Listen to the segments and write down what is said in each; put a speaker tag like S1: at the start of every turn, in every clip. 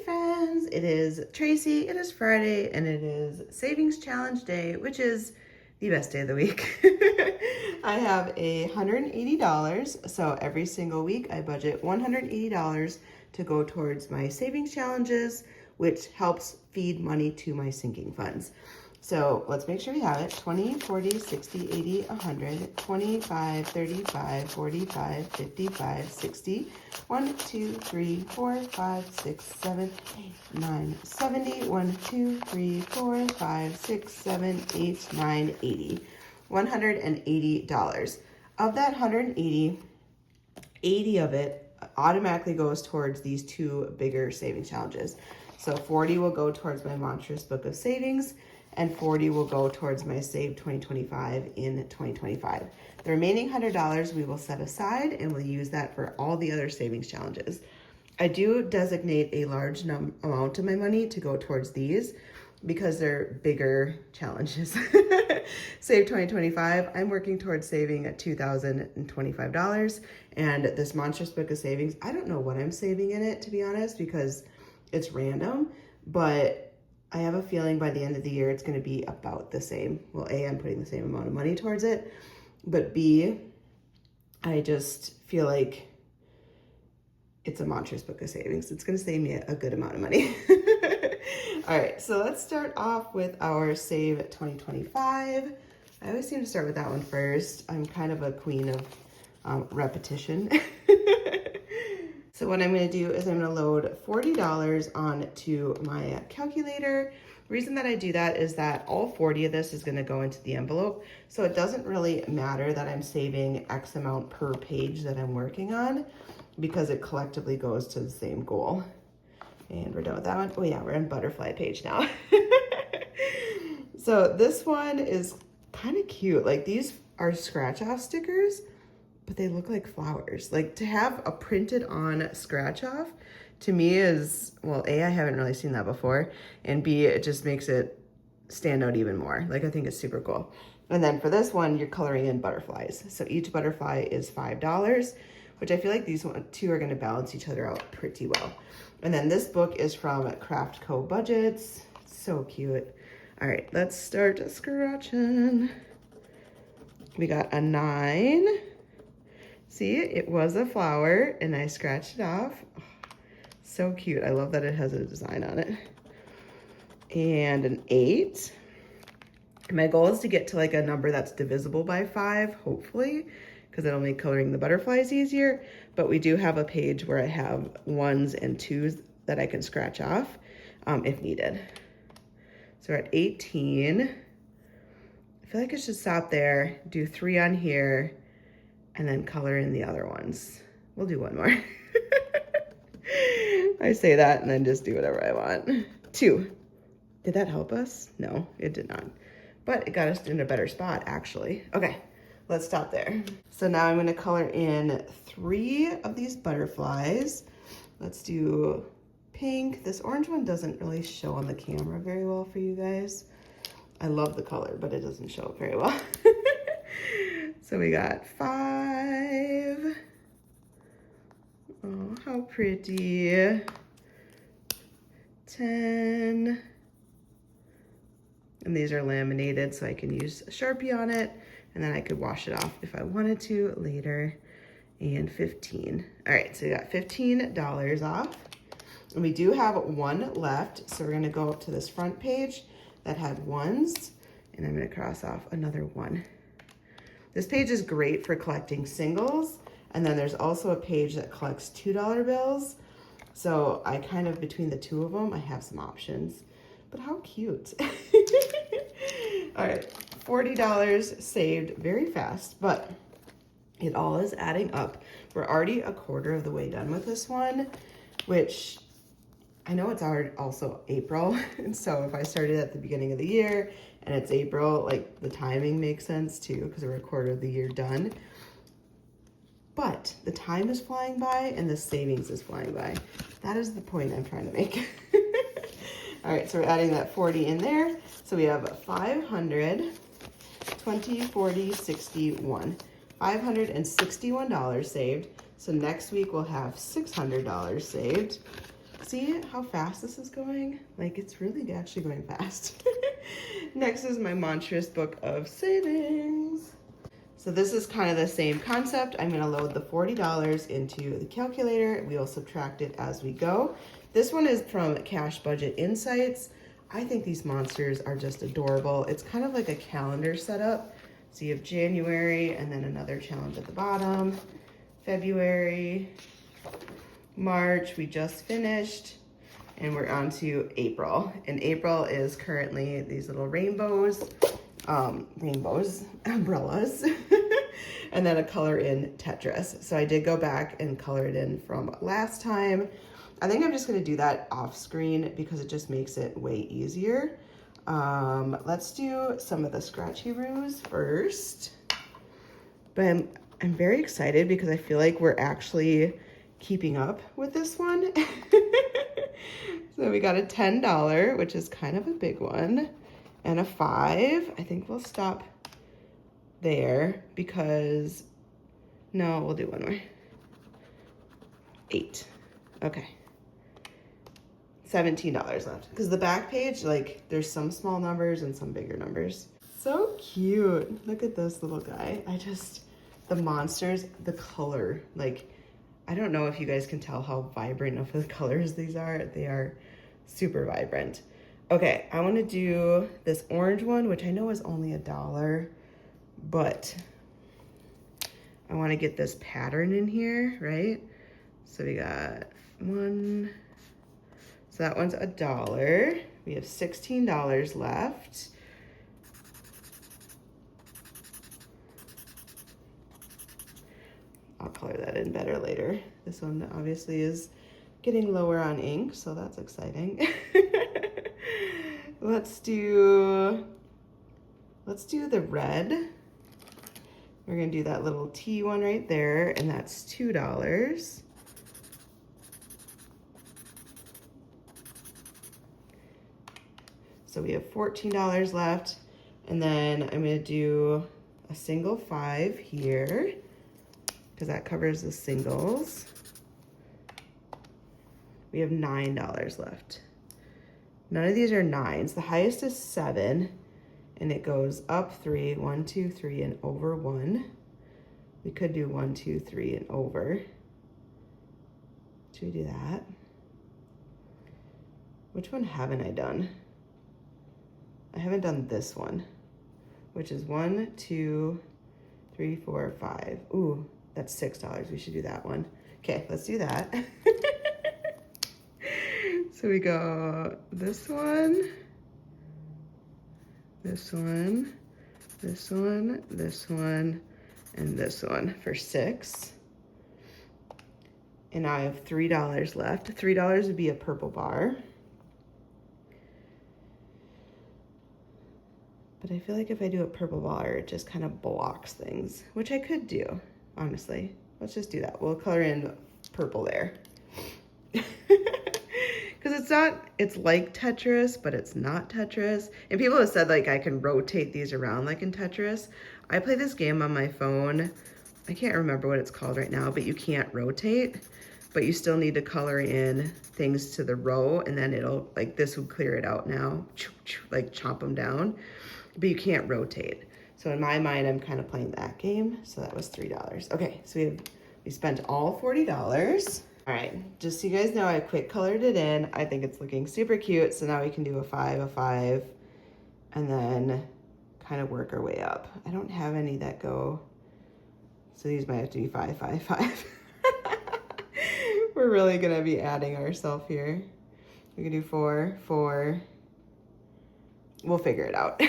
S1: friends, it is Tracy, it is Friday, and it is Savings Challenge Day, which is the best day of the week. I have $180, so every single week I budget $180 to go towards my savings challenges, which helps feed money to my sinking funds. So let's make sure we have it. 20, 40, 60, 80, 100, 25, 35, 45, 55, 60, 1, 2, 3, 4, 5, 6, 7, 8, 9, 70, 1, 2, 3, 4, 5, 6, 7, 8, 9, 80. $180. Of that 180, 80 of it automatically goes towards these two bigger savings challenges. So 40 will go towards my Monstrous Book of Savings, and 40 will go towards my Save 2025 in 2025. The remaining $100 we will set aside, and we'll use that for all the other savings challenges. I do designate a large amount of my money to go towards these because they're bigger challenges. Save 2025, I'm working towards saving at $2,025, and this Monstrous Book of Savings, I don't know what I'm saving in it, to be honest, because it's random, but I have a feeling by the end of the year, it's going to be about the same. Well, A, I'm putting the same amount of money towards it, but B, I just feel like it's a Monstrous Book of Savings. It's going to save me a good amount of money. All right, so let's start off with our Save 2025. I always seem to start with that one first. I'm kind of a queen of repetition. So what I'm going to do is I'm going to load $40 onto my calculator. The reason that I do that is that all 40 of this is going to go into the envelope. So it doesn't really matter that I'm saving X amount per page that I'm working on, because it collectively goes to the same goal. And we're done with that one. Oh yeah, we're on butterfly page now. So this one is kind of cute. Like, these are scratch off stickers, but they look like flowers. Like, to have a printed on scratch off to me is, well, A, I haven't really seen that before, and B, it just makes it stand out even more. Like, I think it's super cool. And then for this one, you're coloring in butterflies. So each butterfly is $5, which I feel like these two are gonna balance each other out pretty well. And then this book is from GoldenGirlBudgets. So cute. All right, let's start scratching. We got a 9. See, it was a flower, and I scratched it off. Oh, so cute. I love that it has a design on it. And an 8. My goal is to get to like a number that's divisible by 5, hopefully, because it'll make coloring the butterflies easier. But we do have a page where I have 1s and 2s that I can scratch off if needed. So we're at 18. I feel like I should stop there, do 3 on here, and then color in the other ones. We'll do one more. I say that and then just do whatever I want. 2. Did that help us? No, it did not. But it got us in a better spot, actually. Okay, let's stop there. So now I'm gonna color in 3 of these butterflies. Let's do pink. This orange one doesn't really show on the camera very well for you guys. I love the color, but it doesn't show it very well. So we got 5. Oh, how pretty. 10. And these are laminated, so I can use a Sharpie on it, and then I could wash it off if I wanted to later. And 15. All right, so we got $15 off. And we do have 1 left, so we're gonna go up to this front page that had 1s, and I'm gonna cross off another 1. This page is great for collecting singles, and then there's also a page that collects $2 bills. So I kind of, between the two of them, I have some options. But how cute. All right, $40 saved very fast, but it all is adding up. We're already a quarter of the way done with this one, which I know it's already also April. And so if I started at the beginning of the year and it's April, like, the timing makes sense too, because we're a quarter of the year done. But the time is flying by and the savings is flying by. That is the point I'm trying to make. All right, so we're adding that 40 in there. So we have 500, 20, 40, 61. $561 saved. So next week we'll have $600 saved. See how fast this is going? Like, it's really actually going fast. Next is my Monstrous Book of Savings. So this is kind of the same concept. I'm gonna load the $40 into the calculator. We'll subtract it as we go. This one is from Cash Budget Insights. I think these monsters are just adorable. It's kind of like a calendar setup. So you have January and then another challenge at the bottom. February, March, we just finished, and we're on to April. And April is currently these little rainbows, umbrellas, and then a color in Tetris. So I did go back and color it in from last time. I think I'm just gonna do that off screen because it just makes it way easier. Let's do some of the scratchy-roos first. But I'm very excited because I feel like we're actually keeping up with this one. So we got a $10, which is kind of a big one, and a $5. I think we'll stop there because, no, we'll do one more. $8, okay. $17 left because the back page, like, there's some small numbers and some bigger numbers. So cute. Look at this little guy. The monsters, the color, like, I don't know if you guys can tell how vibrant of the colors these are. They are super vibrant. Okay, I want to do this orange one, which I know is only $1, but I want to get this pattern in here, right? So we got one. So that one's $1. We have $16 left. I'll color that in better later. This one obviously is getting lower on ink, so that's exciting. Let's do the red. We're gonna do that little T one right there, and that's $2. So we have $14 left, and then I'm gonna do a single 5 here, because that covers the singles. We have $9 left. None of these are 9s. The highest is 7, and it goes up 3, 1, 2, 3, and over 1. We could do 1, 2, 3, and over. Should we do that? Which one haven't I done? I haven't done this one, which is 1, 2, 3, 4, 5. Ooh. That's $6. We should do that one. Okay, let's do that. So we go this one, this one, this one, this one, and this one for $6. And now I have $3 left. $3 would be a purple bar. But I feel like if I do a purple bar, it just kind of blocks things, which I could do. Honestly, let's just do that. We'll color in purple there. Because it's like Tetris, but it's not Tetris. And people have said, like, I can rotate these around like in Tetris. I play this game on my phone. I can't remember what it's called right now, but you can't rotate. But you still need to color in things to the row, and then it'll, like, this would clear it out now. Like, chop them down. But you can't rotate. So in my mind, I'm kind of playing that game. So that was $3. Okay, so we spent all $40. All right, just so you guys know, I quick colored it in. I think it's looking super cute. So now we can do a 5, and then kind of work our way up. I don't have any that go, so these might have to be 5, 5, 5. We're really gonna be adding ourselves here. We can do 4, 4. We'll figure it out.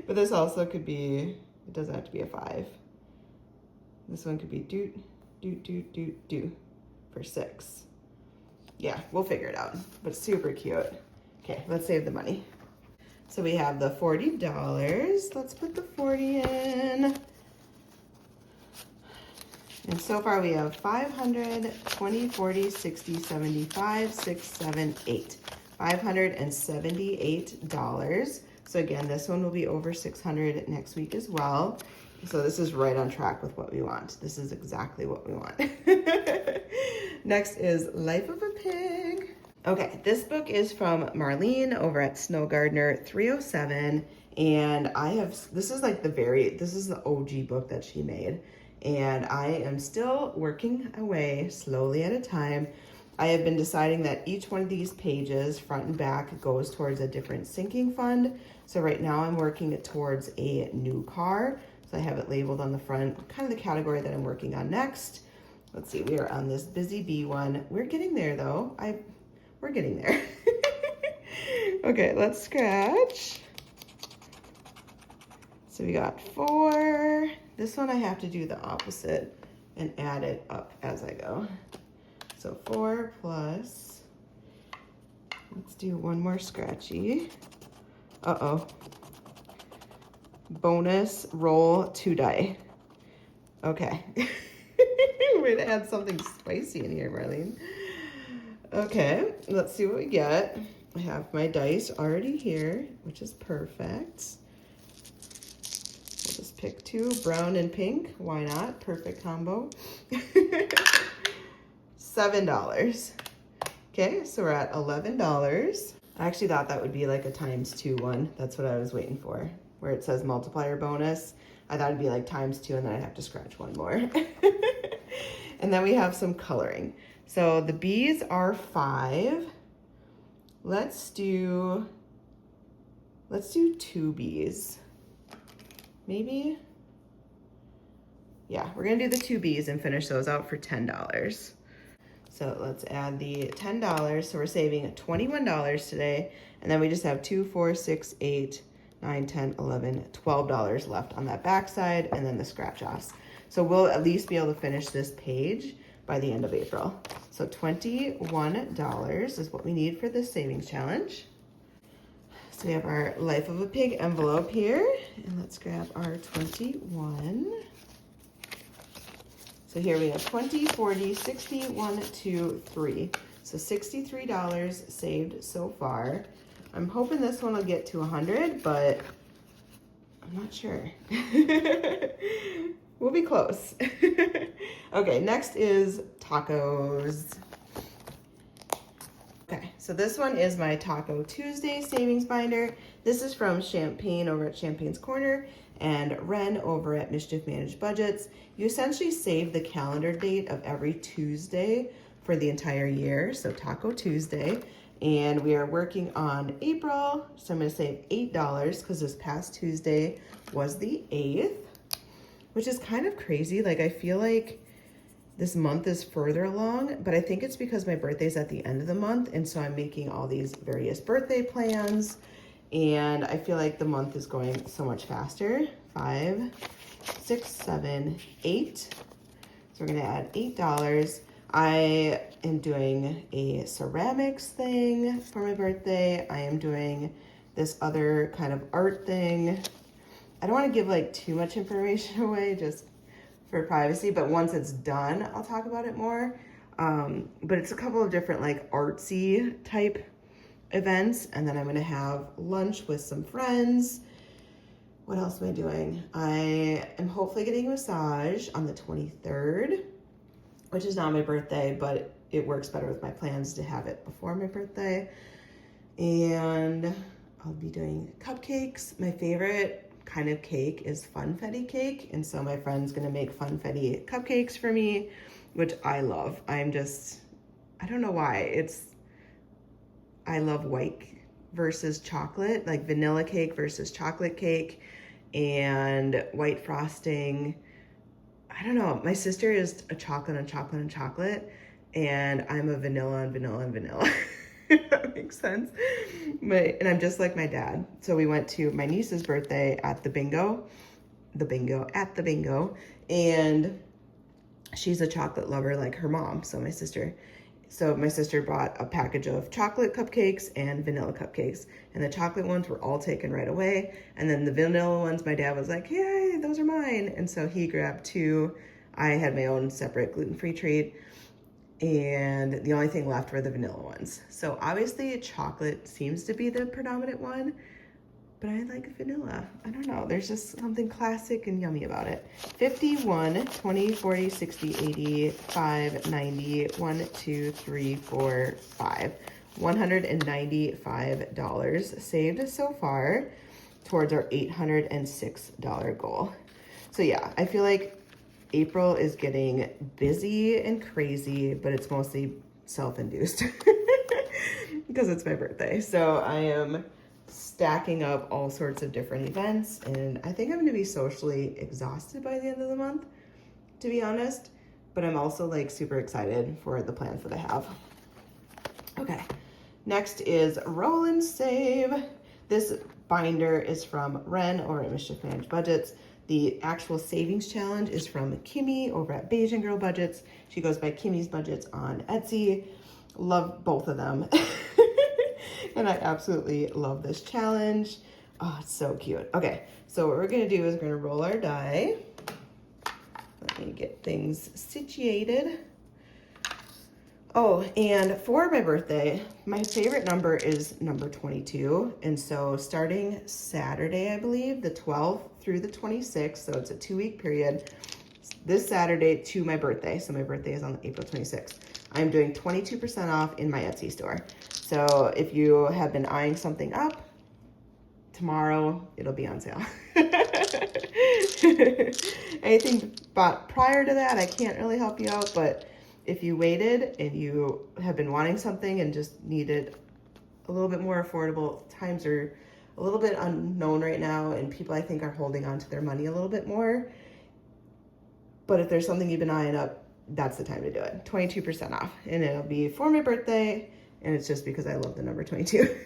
S1: But this also could be, it doesn't have to be a 5. This one could be doot, doot, doot, doot, doot for 6. Yeah, we'll figure it out, but super cute. Okay, let's save the money. So we have the $40. Let's put the 40 in. And so far we have 500, 20, 40, 60, 75, 6, 7, 8. $578. So again, this one will be over 600 next week as well. So this is right on track with what we want. This is exactly what we want. Next is Life of a Pig. Okay, this book is from Marlene over at Snow Gardener 307. And this is the OG book that she made. And I am still working away slowly at a time. I have been deciding that each one of these pages, front and back, goes towards a different sinking fund. So right now I'm working towards a new car. So I have it labeled on the front, kind of the category that I'm working on next. Let's see, we are on this Busy Bee one. We're getting there though. We're getting there. Okay, let's scratch. So we got 4. This one I have to do the opposite and add it up as I go. So 4 plus, let's do one more scratchy. Uh-oh. Bonus roll 2 die. Okay. Way to add something spicy in here, Marlene. Okay, let's see what we get. I have my dice already here, which is perfect. We'll just pick 2, brown and pink. Why not? Perfect combo. $7. Okay, so we're at $11. I actually thought that would be like a ×2 one. That's what I was waiting for, where it says multiplier bonus. I thought it'd be like ×2 and then I'd have to scratch one more. And then we have some coloring. So the bees are 5. Let's do 2 bees. Maybe? Yeah, we're gonna do the 2 bees and finish those out for $10. So let's add the $10. So we're saving $21 today. And then we just have 2, 4, 6, 8, 9, 10, 11, $12 left on that backside, and then the scratch offs. So we'll at least be able to finish this page by the end of April. So $21 is what we need for this savings challenge. So we have our Life of a Pig envelope here, and let's grab our 21. So here we have 20, 40, 60, 1, 2, 3. So $63 saved so far. I'm hoping this one will get to 100, but I'm not sure. We'll be close. Okay, next is tacos. Okay, so this one is my Taco Tuesday savings binder. This is from Champagne over at Champagne's Corner and Ren over at Mischief Managed Budgets. You essentially save the calendar date of every Tuesday for the entire year, so Taco Tuesday. And we are working on April, so I'm gonna save $8 because this past Tuesday was the 8th, which is kind of crazy. Like, I feel like this month is further along, but I think it's because my birthday's at the end of the month, and so I'm making all these various birthday plans, and I feel like the month is going so much faster. 5, 6, 7, 8. So we're gonna add $8. I am doing a ceramics thing for my birthday. I am doing this other kind of art thing. I don't want to give like too much information away just for privacy, but once it's done, I'll talk about it more. But it's a couple of different like artsy type events, and then I'm gonna have lunch with some friends. What else am I doing? I am hopefully getting a massage on the 23rd, which is not my birthday, but it works better with my plans to have it before my birthday. And I'll be doing cupcakes. My favorite kind of cake is funfetti cake, and so my friend's gonna make funfetti cupcakes for me, which I love. I don't know why. I love white versus chocolate, like vanilla cake versus chocolate cake, and white frosting. I don't know. My sister is a chocolate and chocolate and chocolate, and I'm a vanilla and vanilla and vanilla. If that makes sense. And I'm just like my dad. So we went to my niece's birthday at the bingo, and she's a chocolate lover like her mom, so my sister. So my sister bought a package of chocolate cupcakes and vanilla cupcakes, and the chocolate ones were all taken right away. And then the vanilla ones, my dad was like, "Yay, those are mine." And so he grabbed 2. I had my own separate gluten-free treat, and the only thing left were the vanilla ones. So obviously chocolate seems to be the predominant one. but I like vanilla. I don't know. There's just something classic and yummy about it. 51, 20, 40, 60, 80, 5, 90, 1, 2, 3, 4, 5. $195 saved so far towards our $806 goal. So yeah, I feel like April is getting busy and crazy, but it's mostly self-induced because it's my birthday. So I am stacking up all sorts of different events, and I think I'm going to be socially exhausted by the end of the month, to be honest, but I'm also like super excited for the plans that I have. Okay, next is Roll and Save. This binder is from Ren over at Mischief Managed Budgets. The actual savings challenge is from Kimmy over at GoldenGirlBudgets. She goes by Kimmy's Budgets on Etsy. Love both of them. And I absolutely love this challenge. Oh, it's so cute. Okay, so what we're gonna do is we're gonna roll our die. Let me get things situated. Oh, and for my birthday, my favorite number is number 22. And so starting Saturday, I believe, the 12th through the 26th, so it's a 2-week period, this Saturday to my birthday. So my birthday is on April 26th. I'm doing 22% off in my Etsy store. So if you have been eyeing something up, tomorrow it'll be on sale. Anything bought prior to that, I can't really help you out, but if you waited and you have been wanting something and just needed a little bit more affordable, times are a little bit unknown right now, and people I think are holding on to their money a little bit more. But if there's something you've been eyeing up, that's the time to do it. 22% off, and it'll be for my birthday, and it's just because I love the number 22.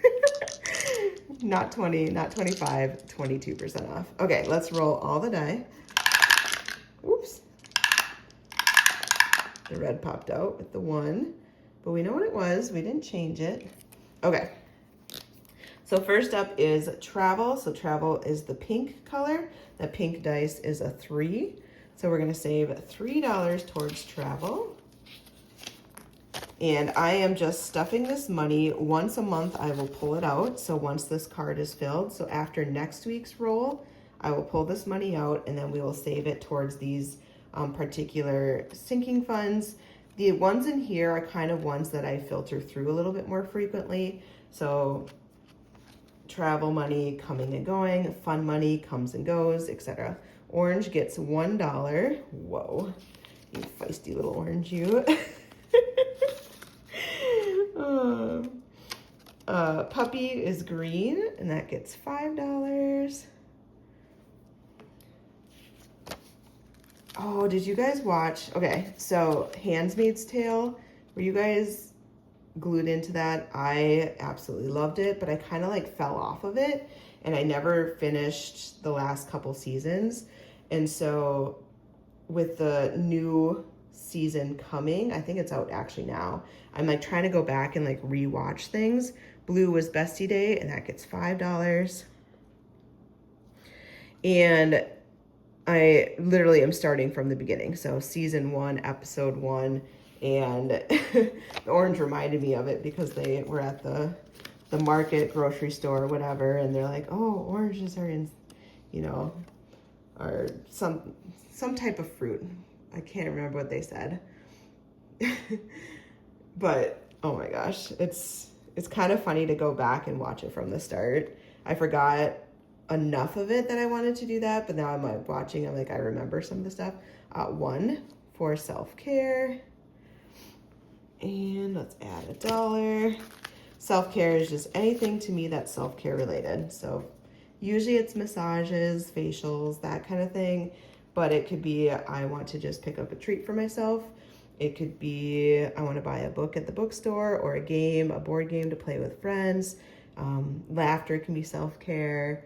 S1: Not 20, not 25, 22% off. Okay, let's roll all the die. Oops. The red popped out with the 1, but we know what it was. We didn't change it. Okay. So first up is travel. So travel is the pink color. The pink dice is a 3. So we're gonna save $3 towards travel. And I am just stuffing this money. Once a month, I will pull it out. So once this card is filled, so after next week's roll, I will pull this money out, and then we will save it towards these particular sinking funds. The ones in here are kind of ones that I filter through a little bit more frequently. So travel money coming and going, fun money comes and goes, etc. Orange gets $1. Whoa, you feisty little orange, you. Puppy is green, and that gets $5. Oh, did you guys watch? Okay, so Handmaid's Tale, were you guys glued into that? I absolutely loved it, but I kind of like fell off of it, and I never finished the last couple seasons. And so with the new season coming, I think it's out actually now, I'm like trying to go back and like rewatch things. Blue was Bestie Day, and that gets $5. And I literally am starting from the beginning. So season 1, episode 1, and the orange reminded me of it because they were at the market, grocery store, whatever, and they're like, oh, oranges are in, you know, or some type of fruit. I can't remember what they said. But oh my gosh, it's kind of funny to go back and watch it from the start. I forgot enough of it that I wanted to do that, but now I'm like watching, I'm like, I remember some of the stuff. 1 for self-care, and let's add $1. Self-care is just anything to me that's self-care related. So usually it's massages, facials, that kind of thing, but it could be I want to just pick up a treat for myself. It could be I want to buy a book at the bookstore, or a board game to play with friends. Laughter can be self-care.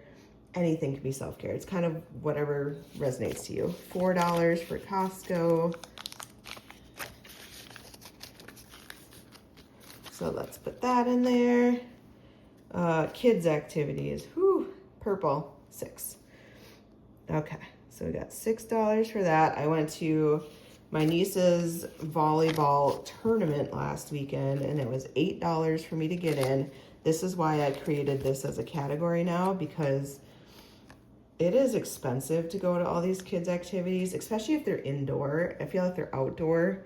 S1: Anything can be self-care. It's kind of whatever resonates to you. $4 for Costco. So let's put that in there. Kids activities. Whew, purple, 6. Okay, so we got $6 for that. I went to my niece's volleyball tournament last weekend, and it was $8 for me to get in. This is why I created this as a category now, because it is expensive to go to all these kids' activities, especially if they're indoor. I feel like they're outdoor,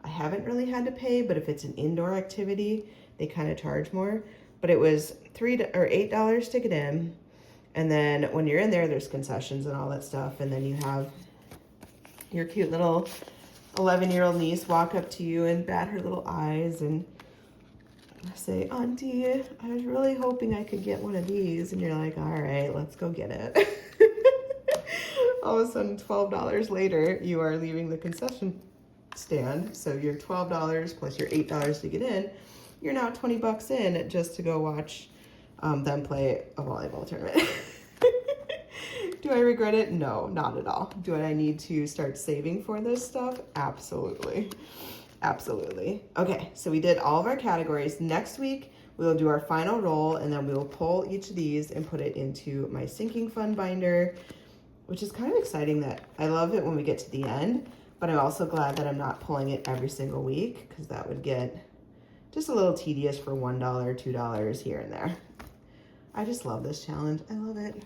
S1: I haven't really had to pay, but if it's an indoor activity, they kind of charge more. But it was $8 to get in. And then when you're in there, there's concessions and all that stuff. And then you have your cute little 11-year-old niece walk up to you and bat her little eyes and say, Auntie, I was really hoping I could get one of these. And you're like, all right, let's go get it. All of a sudden, $12 later, you are leaving the concession stand. So your $12 plus your $8 to get in, you're now 20 bucks in just to go watch them play a volleyball tournament. Do I regret it? No, not at all. Do I need to start saving for this stuff? Absolutely. Absolutely. Okay, so we did all of our categories. Next week, we'll do our final roll, and then we will pull each of these and put it into my sinking fund binder, which is kind of exciting. That I love it when we get to the end, but I'm also glad that I'm not pulling it every single week, because that would get just a little tedious for $1, $2 here and there. I just love this challenge. I love it.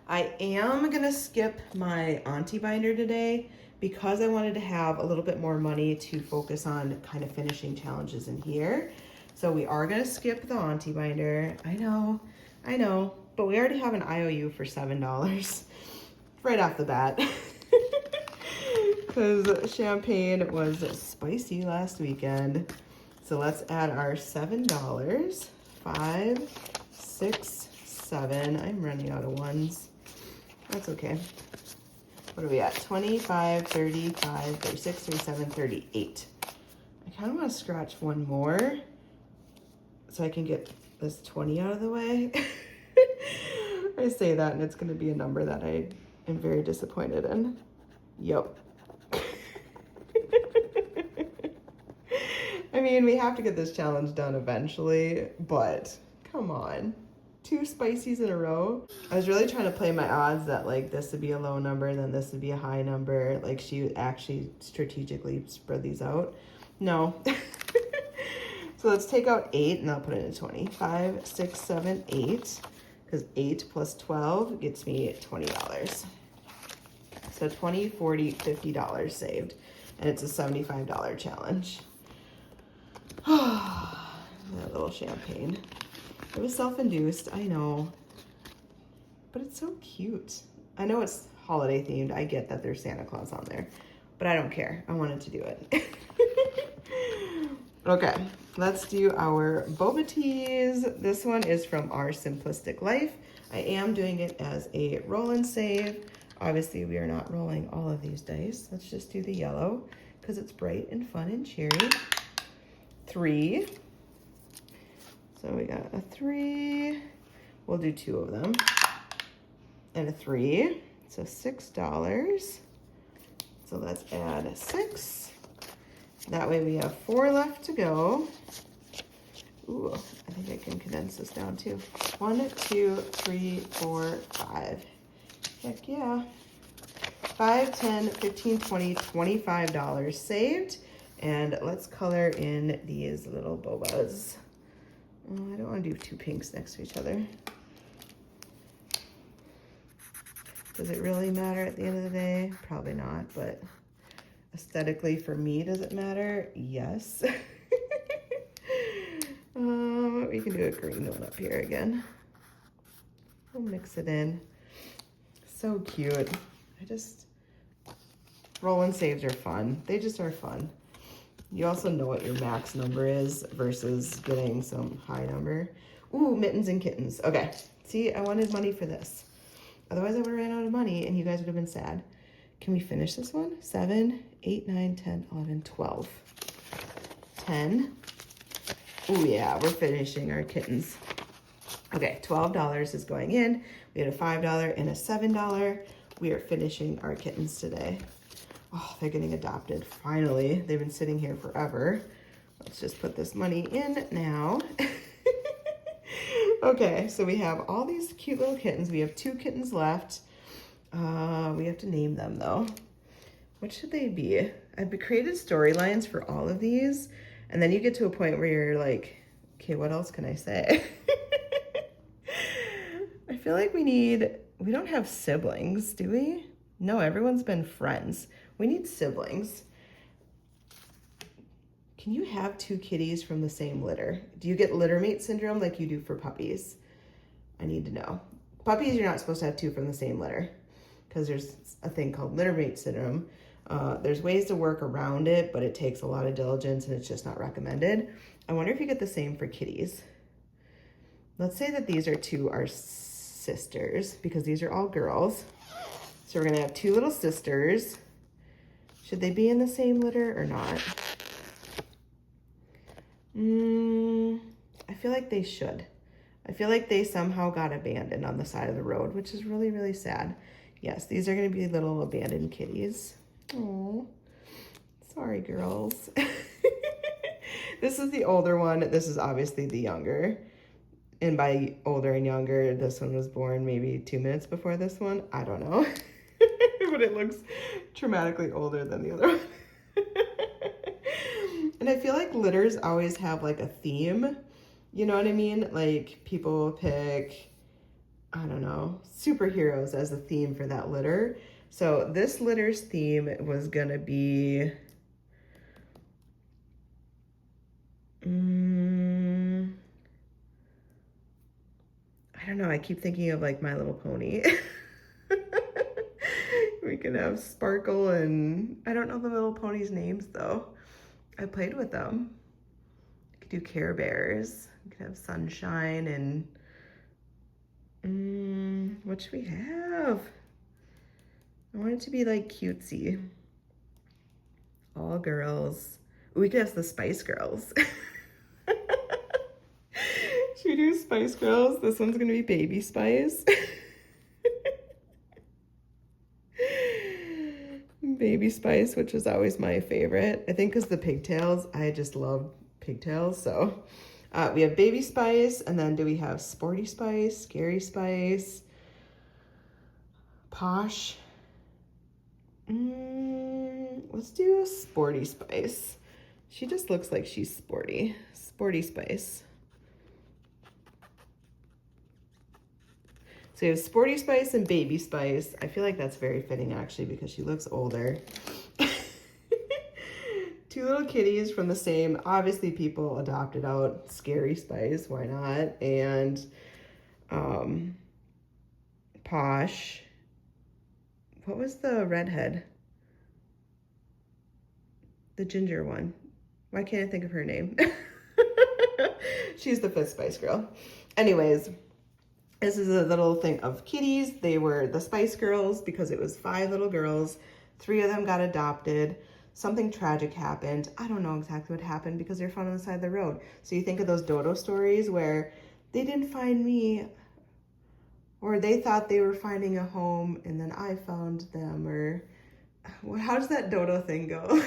S1: I am gonna skip my auntie binder today because I wanted to have a little bit more money to focus on kind of finishing challenges in here. So we are gonna skip the auntie binder. I know, but we already have an IOU for $7 right off the bat. Because champagne was spicy last weekend. So let's add our $7. 5, 6, 7. I'm running out of ones. That's okay. What are we at? 25, 35, 36, 37, 38. I kind of want to scratch one more so I can get this 20 out of the way. I say that and it's going to be a number that I am very disappointed in. Yep. I mean, we have to get this challenge done eventually, but come on. 2 spices in a row. I was really trying to play my odds that like this would be a low number, then this would be a high number. Like she would actually strategically spread these out. No. So let's take out 8 and I'll put it in 20. 5, 6, 7, 8. Because 8 plus 12 gets me $20. So 20, 40, $50 saved. And it's a $75 challenge. That little champagne. It was self-induced, I know. But it's so cute. I know it's holiday themed. I get that there's Santa Claus on there. But I don't care. I wanted to do it. Okay, let's do our Boba Teas. This one is from Our Simplistic Life. I am doing it as a roll and save. Obviously, we are not rolling all of these dice. Let's just do the yellow because it's bright and fun and cheery. 3. So we got a 3. We'll do 2 of them. And a 3. So $6. So let's add 6. That way we have 4 left to go. Ooh, I think I can condense this down too. 1, 2, 3, 4, 5. Heck yeah. 5, 10, 15, 20, $25 saved. And let's color in these little bobas. Oh, I don't want to do 2 pinks next to each other. Does it really matter at the end of the day? Probably not, but aesthetically for me, does it matter? Yes. We can do a green one up here again. We'll mix it in. So cute. Roll and saves are fun. They just are fun. You also know what your max number is versus getting some high number. Ooh, mittens and kittens. Okay, see, I wanted money for this. Otherwise, I would have ran out of money and you guys would have been sad. Can we finish this one? 7, 8, 9, 10, 11, 12. 10. Ooh, yeah, we're finishing our kittens. Okay, $12 is going in. We had a $5 and a $7. We are finishing our kittens today. Oh, they're getting adopted. Finally, they've been sitting here forever. Let's just put this money in now. Okay, so we have all these cute little kittens. We have 2 kittens left. We have to name them though. What should they be? I've created storylines for all of these, and then you get to a point where you're like, okay, what else can I say? I feel like we don't have siblings, do we? No, everyone's been friends. We need siblings. Can you have two kitties from the same litter? Do you get littermate syndrome like you do for puppies? I need to know. Puppies, you're not supposed to have two from the same litter because there's a thing called littermate syndrome. There's ways to work around it, but it takes a lot of diligence and it's just not recommended. I wonder if you get the same for kitties. Let's say that these are our sisters because these are all girls. So we're gonna have two little sisters. Should they be in the same litter or not? I feel like they should. I feel like they somehow got abandoned on the side of the road, which is really, really sad. Yes, these are gonna be little abandoned kitties. Oh, sorry, girls. This is the older one. This is obviously the younger. And by older and younger, this one was born maybe 2 minutes before this one. I don't know. But it looks dramatically older than the other one. And I feel like litters always have like a theme. You know what I mean? Like people pick, I don't know, superheroes as the theme for that litter. So this litter's theme was gonna be, I don't know, I keep thinking of like My Little Pony. We can have Sparkle and, I don't know the Little Pony's names though. I played with them. I could do Care Bears. We could have Sunshine and, what should we have? I want it to be like cutesy. All girls. We could have the Spice Girls. Should we do Spice Girls? This one's gonna be Baby Spice. Baby Spice, which is always my favorite. I think because the pigtails, I just love pigtails. So we have Baby Spice, and then do we have Sporty Spice, Scary Spice, Posh? Let's do Sporty Spice. She just looks like she's sporty. Sporty Spice. So you have Sporty Spice and Baby Spice. I feel like that's very fitting actually because she looks older. Two little kitties from the same, obviously people adopted out Scary Spice, why not? And Posh. What was the redhead? The ginger one. Why can't I think of her name? She's the fifth Spice Girl. Anyways, this is a little thing of kitties. They were the Spice Girls because it was 5 little girls. 3 of them got adopted. Something tragic happened. I don't know exactly what happened because they're found on the side of the road. So you think of those dodo stories where they didn't find me, or they thought they were finding a home and then I found them, or how does that dodo thing go?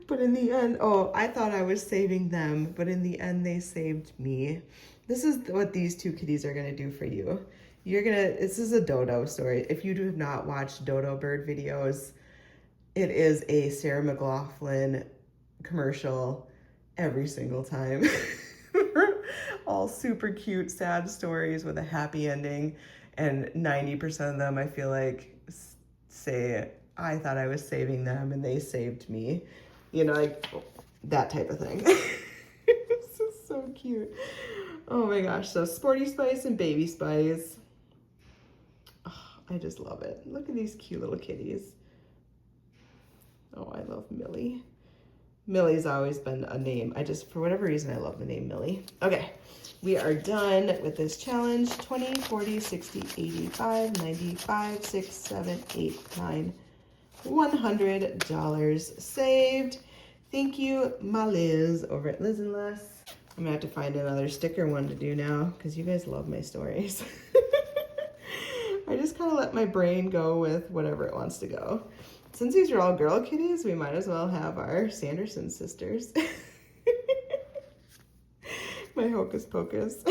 S1: But in the end, oh, I thought I was saving them, but in the end they saved me. This is what these 2 kitties are gonna do for you. This is a dodo story. If you have not watched dodo bird videos, it is a Sarah McLachlan commercial every single time. All super cute, sad stories with a happy ending. And 90% of them, I feel like, say, I thought I was saving them and they saved me. You know, like that type of thing. This is so cute. Oh my gosh. So Sporty Spice and Baby Spice. Oh, I just love it. Look at these cute little kitties. Oh, I love Millie. Millie's always been a name. For whatever reason, I love the name Millie. Okay, we are done with this challenge. 20, 40, 60, 85, 95, 6, 7, 8, 9, $100 saved. Thank you, my Liz over at Liz and Les. I'm gonna have to find another sticker one to do now because you guys love my stories. I just kind of let my brain go with whatever it wants to go. Since these are all girl kitties, we might as well have our Sanderson sisters. My hocus pocus.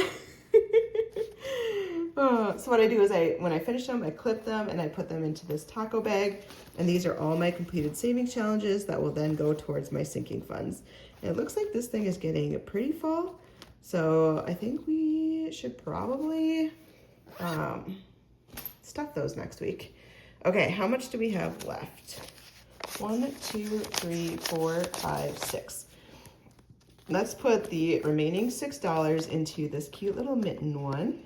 S1: So what I do is when I finish them, I clip them and I put them into this taco bag. And these are all my completed savings challenges that will then go towards my sinking funds. And it looks like this thing is getting pretty full. So I think we should probably stuff those next week. Okay, how much do we have left? 1, 2, 3, 4, 5, 6. Let's put the remaining $6 into this cute little mitten one.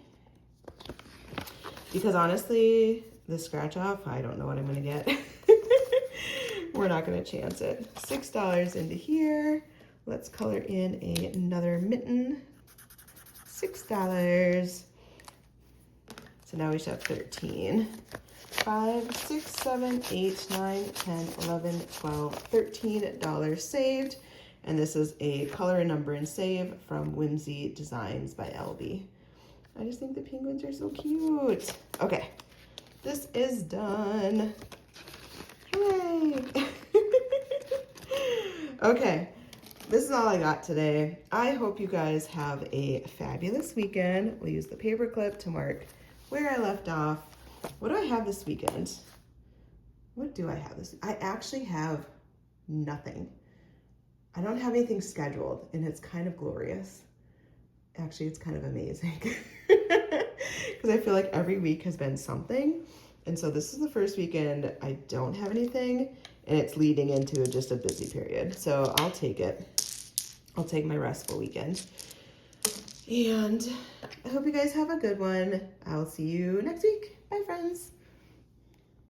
S1: Because honestly, the scratch off, I don't know what I'm gonna get. We're not gonna chance it. $6 into here. Let's color in another mitten. $6. So now we should have 13. 5, 6, 7, 8, 9, 10, 11, 12, $13 saved. And this is a color and number and save from Whimsy Designs by LB. I just think the penguins are so cute. Okay, this is done. Hooray! Okay, this is all I got today. I hope you guys have a fabulous weekend. We'll use the paper clip to mark where I left off. What do I have this weekend? What do I have this? I actually have nothing. I don't have anything scheduled, and it's kind of glorious. Actually, it's kind of amazing because I feel like every week has been something. And so this is the first weekend I don't have anything, and it's leading into just a busy period. So I'll take it. I'll take my restful weekend. And I hope you guys have a good one. I'll see you next week. Bye, friends.